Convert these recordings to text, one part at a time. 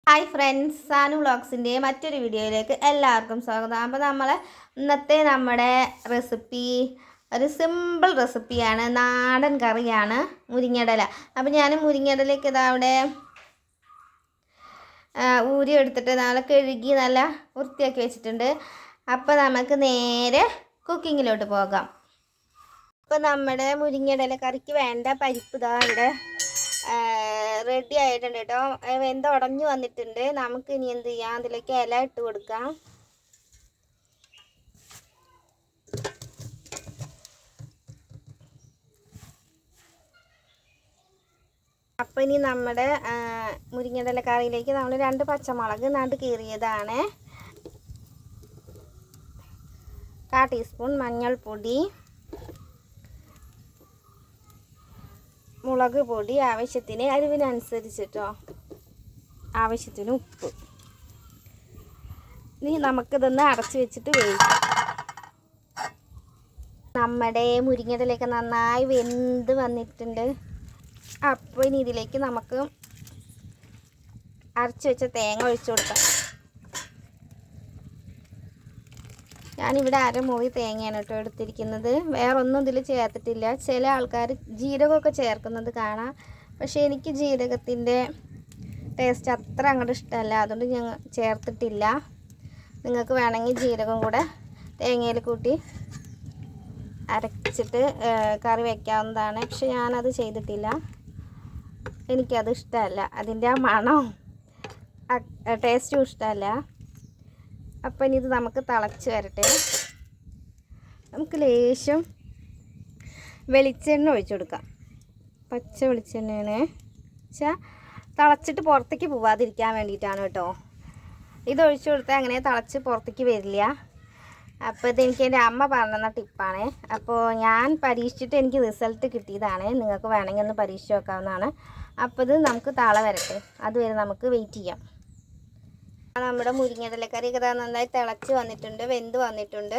Hi friends, Sanu വ്ളോഗ്സിൻ്റെ മറ്റൊരു വീഡിയോയിലേക്ക് എല്ലാവർക്കും സ്വാഗതം. അപ്പോൾ ഇന്നത്തെ നമ്മുടെ റെസിപ്പി ഒരു സിമ്പിൾ റെസിപ്പിയാണ്. നാടൻ കറിയാണ് മുരിങ്ങയില. അപ്പോൾ ഞാൻ മുരിങ്ങയിലേക്ക് അവിടെ ഊരി എടുത്തിട്ട് നാളെ കഴുകി നല്ല വൃത്തിയാക്കി വെച്ചിട്ടുണ്ട്. അപ്പോൾ നമുക്ക് നേരെ കുക്കിങ്ങിലോട്ട് പോകാം. അപ്പോൾ നമ്മുടെ മുരിങ്ങയില കറിക്ക് വേണ്ട പരിപ്പ് ഇതാ ഇവിടെ റെഡി ആയിട്ടുണ്ട് കേട്ടോ. വെന്ത ഉടഞ്ഞു വന്നിട്ടുണ്ട്. നമുക്ക് ഇനി എന്ത് ചെയ്യാം, അതിലേക്ക് ഇല ഇട്ട് കൊടുക്കാം. അപ്പം ഇനി നമ്മുടെ മുരിങ്ങയില കറിയിലേക്ക് നമ്മൾ 2 പച്ചമുളക് നട് കീറിയതാണ്, 1/4 ടീസ്പൂൺ മഞ്ഞൾപ്പൊടി, മുളക് പൊടി ആവശ്യത്തിന്, അരിവിനനുസരിച്ചിട്ടോ, ആവശ്യത്തിന് ഉപ്പ്. ഇനി നമുക്കിതൊന്ന് അടച്ച് വെച്ചിട്ട് വേവിക്കാം. നമ്മുടെ മുരിങ്ങയിലൊക്കെ നന്നായി വെന്ത് വന്നിട്ടുണ്ട്. അപ്പോൾ ഇനി ഇതിലേക്ക് നമുക്ക് അരച്ച് വെച്ച തേങ്ങ ഒഴിച്ചു കൊടുക്കാം. ഞാനിവിടെ 1/2 മുറി തേങ്ങയാണ് കേട്ടോ എടുത്തിരിക്കുന്നത്. വേറൊന്നും ഇതിൽ ചേർത്തിട്ടില്ല. ചില ആൾക്കാർ ജീരകമൊക്കെ ചേർക്കുന്നത് കാണാം, പക്ഷേ എനിക്ക് ജീരകത്തിൻ്റെ ടേസ്റ്റ് അത്ര അങ്ങോട്ട് ഇഷ്ടമല്ല, അതുകൊണ്ട് ഞങ്ങൾ ചേർത്തിട്ടില്ല. നിങ്ങൾക്ക് വേണമെങ്കിൽ ജീരകം കൂടെ തേങ്ങയിൽ കൂട്ടി അരച്ചിട്ട് കറി വയ്ക്കാവുന്നതാണ്. പക്ഷെ ഞാനത് ചെയ്തിട്ടില്ല, എനിക്കത് ഇഷ്ടമല്ല. അതിൻ്റെ ആ മണം ടേസ്റ്റും ഇഷ്ടമല്ല. അപ്പം ഇനി ഇത് നമുക്ക് തിളച്ച് വരട്ടെ. നമുക്ക് ലേശം വെളിച്ചെണ്ണ ഒഴിച്ചു കൊടുക്കാം. പച്ച വെളിച്ചെണ്ണയാണ് വെച്ചാൽ തിളച്ചിട്ട് പുറത്തേക്ക് പോവാതിരിക്കാൻ വേണ്ടിയിട്ടാണ് കേട്ടോ. ഇത് ഒഴിച്ചു കൊടുത്താൽ അങ്ങനെ തിളച്ച് പുറത്തേക്ക് വരില്ല. അപ്പോൾ ഇതെനിക്ക് എൻ്റെ അമ്മ പറഞ്ഞ ടിപ്പാണ്. അപ്പോൾ ഞാൻ പരീക്ഷിച്ചിട്ട് എനിക്ക് റിസൾട്ട് കിട്ടിയതാണ്. നിങ്ങൾക്ക് വേണമെങ്കിൽ ഒന്ന് പരീക്ഷിച്ച് നോക്കാവുന്നതാണ്. അപ്പോൾ ഇത് നമുക്ക് തള വരട്ടെ, അതുവരെ നമുക്ക് വെയിറ്റ് ചെയ്യാം. നമ്മുടെ മുരിങ്ങയില കറിയൊക്കെ നന്നായി തിളച്ച് വന്നിട്ടുണ്ട്, വെന്ത് വന്നിട്ടുണ്ട്.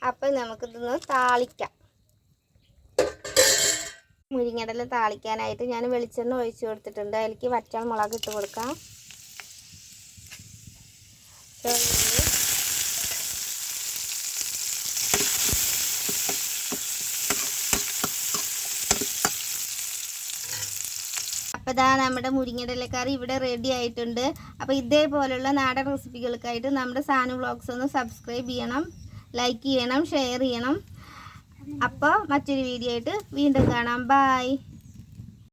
അപ്പം നമുക്കിതൊന്ന് താളിക്കാം. മുരിങ്ങയില താളിക്കാനായിട്ട് ഞാൻ വെളിച്ചെണ്ണ ഒഴിച്ച് കൊടുത്തിട്ടുണ്ട്. അതിലേക്ക് വറ്റൽ മുളക് ഇട്ട് കൊടുക്കാം. അപ്പോൾ ഇതാ നമ്മുടെ മുരിങ്ങയില കറി ഇവിടെ റെഡി ആയിട്ടുണ്ട്. അപ്പോൾ ഇതേപോലുള്ള നാടൻ റെസിപ്പികൾക്കായിട്ട് നമ്മുടെ സാനു വ്ളോഗ്സ് ഒന്ന് സബ്സ്ക്രൈബ് ചെയ്യണം, ലൈക്ക് ചെയ്യണം, ഷെയർ ചെയ്യണം. അപ്പോൾ മറ്റൊരു വീഡിയോ ആയിട്ട് വീണ്ടും കാണാം. ബൈ.